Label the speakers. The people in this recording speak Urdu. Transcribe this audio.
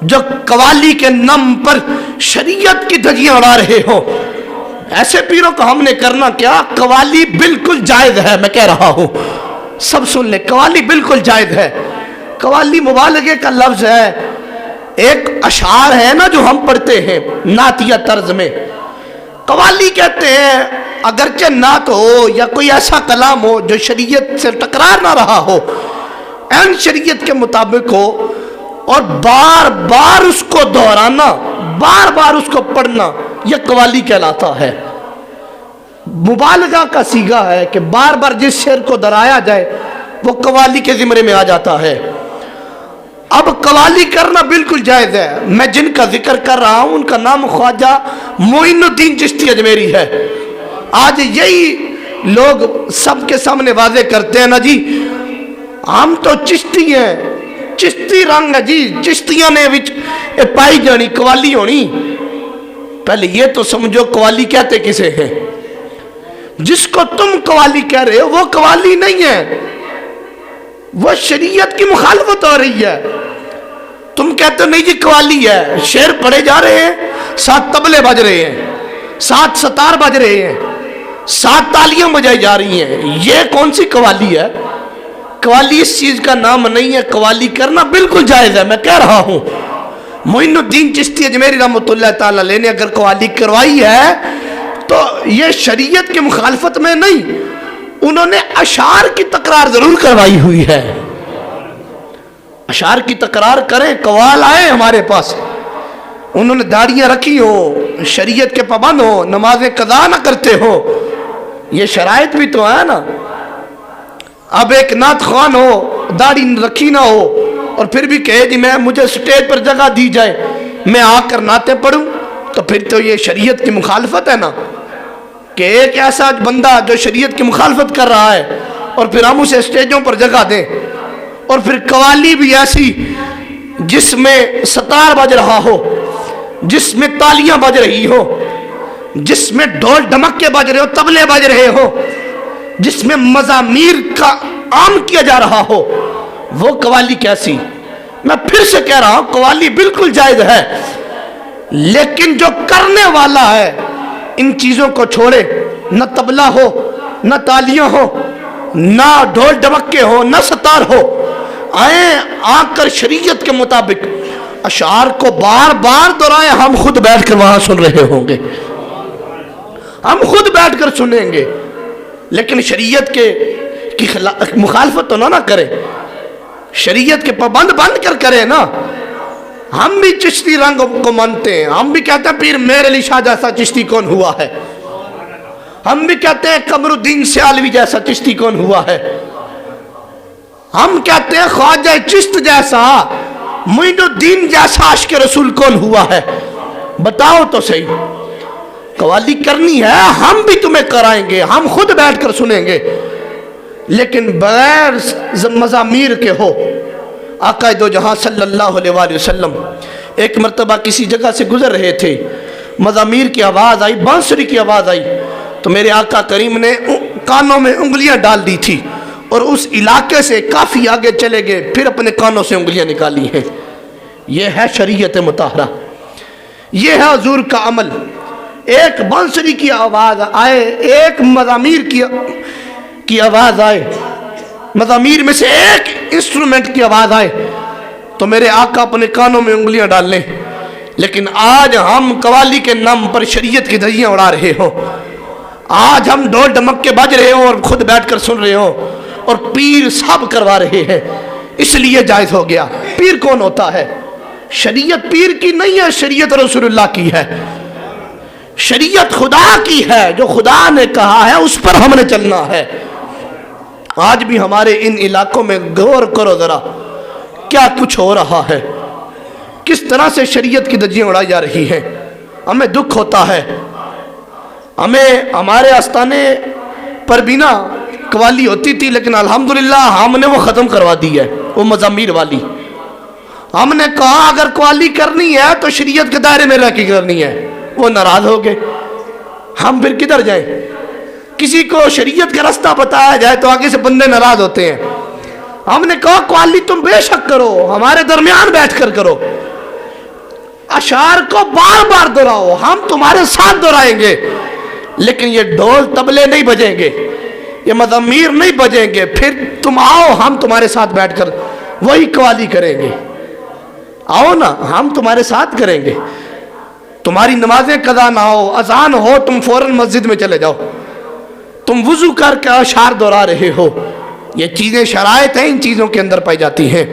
Speaker 1: جو قوالی کے نم پر شریعت کی دھجیاں اڑا رہے ہو، ایسے پیروں کو ہم نے کرنا کیا؟ قوالی بالکل جائز ہے، میں کہہ رہا ہوں، سب سن لیں، قوالی بالکل جائز ہے۔ قوالی مبالغے کا لفظ ہے، ایک اشعار ہے نا جو ہم پڑھتے ہیں نعتیہ طرز میں، قوالی کہتے ہیں۔ اگرچہ نعت ہو یا کوئی ایسا کلام ہو جو شریعت سے ٹکرار نہ رہا ہو، این شریعت کے مطابق ہو، اور بار بار اس کو دہرانا، بار بار اس کو پڑھنا، یہ قوالی کہلاتا ہے۔ مبالغہ کا صیغہ ہے کہ بار بار جس شعر کو دہرایا جائے وہ قوالی کے زمرے میں آ جاتا ہے۔ اب قوالی کرنا بالکل جائز ہے۔ میں جن کا ذکر کر رہا ہوں ان کا نام خواجہ معین الدین چشتی اجمیری ہے۔ آج یہی لوگ سب کے سامنے واضح کرتے ہیں نا جی ہم تو چشتی ہیں، چشتی رنگ ہے جی، چشتیاں نے وچ پائی جانی قوالی ہونی۔ پہلے یہ تو سمجھو قوالی کہتے کسے ہیں؟ جس کو تم قوالی کہہ رہے ہو وہ قوالی نہیں ہے، وہ شریعت کی مخالفت ہو رہی ہے۔ تم کہتے ہو نہیں جی قوالی ہے، شعر پڑھے جا رہے ہیں، 7 طبلے بج رہے ہیں، 7 ستار بج رہے ہیں، 7 تالیاں بجائی جا رہی ہیں، یہ کون سی قوالی ہے؟ قوالی اس چیز کا نام نہیں ہے۔ قوالی کرنا بالکل جائز ہے، میں کہہ رہا ہوں۔ معین الدین چشتی اجمیری رحمۃ اللہ تعالی علیہ نے اگر قوالی کروائی ہے تو یہ شریعت کی مخالفت میں نہیں، انہوں نے اشعار کی تکرار ضرور کروائی ہوئی ہے۔ اشعار کی تکرار کریں، قوال آئے ہمارے پاس، انہوں نے داڑیاں رکھی ہو، شریعت کے پابند ہو، نمازیں قضا نہ کرتے ہو، یہ شرائط بھی تو ہے نا۔ اب ایک نعت خوان ہو، داڑھی رکھی نہ ہو، اور پھر بھی کہے جی مجھے سٹیج پر جگہ دی جائے میں آ کر نعتیں پڑھوں، تو پھر تو یہ شریعت کی مخالفت ہے نا۔ کہ ایک ایسا بندہ جو شریعت کی مخالفت کر رہا ہے اور پھر ہم اسے سٹیجوں پر جگہ دیں، اور پھر قوالی بھی ایسی جس میں ستار بج رہا ہو، جس میں تالیاں بج رہی ہو، جس میں ڈھول ڈھمکے بج رہے ہو، طبلے بج رہے ہو، جس میں مزامیر کا عام کیا جا رہا ہو، وہ قوالی کیسی؟ میں پھر سے کہہ رہا ہوں قوالی بالکل جائز ہے، لیکن جو کرنے والا ہے ان چیزوں کو چھوڑے، نہ طبلہ ہو، نہ تالیاں ہو، نہ ڈھول ڈھمکے ہو، نہ ستار ہو، آئیں آ کر شریعت کے مطابق اشعار کو بار بار دہرائیں۔ ہم خود بیٹھ کر وہاں سن رہے ہوں گے، ہم خود بیٹھ کر سنیں گے، لیکن شریعت کی مخالفت تو نہ کرے، شریعت کے پابند بند کر کرے نا۔ ہم بھی چشتی رنگ کو مانتے ہیں، ہم بھی کہتے ہیں پیر میر علی شاہ جیسا چشتی کون ہوا ہے، ہم بھی کہتے ہیں قمر الدین سیالوی جیسا چشتی کون ہوا ہے، ہم کہتے ہیں خواجہ چشت جیسا، معین الدین جیسا عاشق رسول کون ہوا ہے؟ بتاؤ تو صحیح۔ قوالی کرنی ہے ہم بھی تمہیں کرائیں گے، ہم خود بیٹھ کر سنیں گے، لیکن بغیر مزامیر کے ہو۔ آقا دو جہاں صلی اللہ علیہ وآلہ وسلم ایک مرتبہ کسی جگہ سے گزر رہے تھے، مزامیر کی آواز آئی، بانسری کی آواز آئی، تو میرے آقا کریم نے کانوں میں انگلیاں ڈال دی تھی اور اس علاقے سے کافی آگے چلے گئے، پھر اپنے کانوں سے انگلیاں نکالی ہیں۔ یہ ہے شریعت مطہرہ، یہ ہے حضور کا عمل۔ ایک بانسری کی آواز آئے، ایک مزامیر کی آواز آئے، مزامیر میں سے ایک انسٹرومنٹ کی آواز آئے تو میرے آقا اپنے کانوں میں انگلیاں ڈال لیں۔ لیکن آج ہم قوالی کے نام پر شریعت کی دھجیاں اڑا رہے ہو، آج ہم ڈھول ڈھمک کے بج رہے ہوں اور خود بیٹھ کر سن رہے ہوں، اور پیر سب کروا رہے ہیں، اس لیے جائز ہو گیا۔ پیر کون ہوتا ہے؟ شریعت پیر کی نہیں ہے، شریعت رسول اللہ کی ہے، شریعت خدا کی ہے، جو خدا نے کہا ہے اس پر ہم نے چلنا ہے۔ آج بھی ہمارے ان علاقوں میں غور کرو ذرا، کیا کچھ ہو رہا ہے، کس طرح سے شریعت کی دھجیاں اڑائی جا رہی ہیں۔ ہمیں دکھ ہوتا ہے، ہمیں ہمارے آستانے پر بھی نا قوالی ہوتی تھی، لیکن الحمدللہ ہم نے وہ ختم کروا دی ہے، وہ مزامیر والی۔ ہم نے کہا اگر قوالی کرنی ہے تو شریعت کے دائرے میں رہ کے کرنی ہے، وہ ناراض ہو گئے، ہم پھر کدھر جائیں؟ کسی کو شریعت کا راستہ بتایا جائے تو آگے سے بندے ناراض ہوتے ہیں۔ ہم نے کہا قوالی تم بے شک کرو، ہمارے درمیان بیٹھ کر کرو، اشعار کو بار بار دہراؤ، ہم تمہارے ساتھ دہرائیں گے، لیکن یہ ڈھول طبلے نہیں بجیں گے، یہ مزامیر نہیں بجیں گے، پھر تم آؤ ہم تمہارے ساتھ بیٹھ کر وہی قوالی کریں گے، آؤ نا ہم تمہارے ساتھ کریں گے۔ تمہاری نمازیں قضا نہ ہو، اذان ہو تم فوراً مسجد میں چلے جاؤ، تم وضو کر کے اشعار دہرا رہے ہو، یہ چیزیں شرائط ہیں، ان چیزوں کے اندر پائی جاتی ہیں۔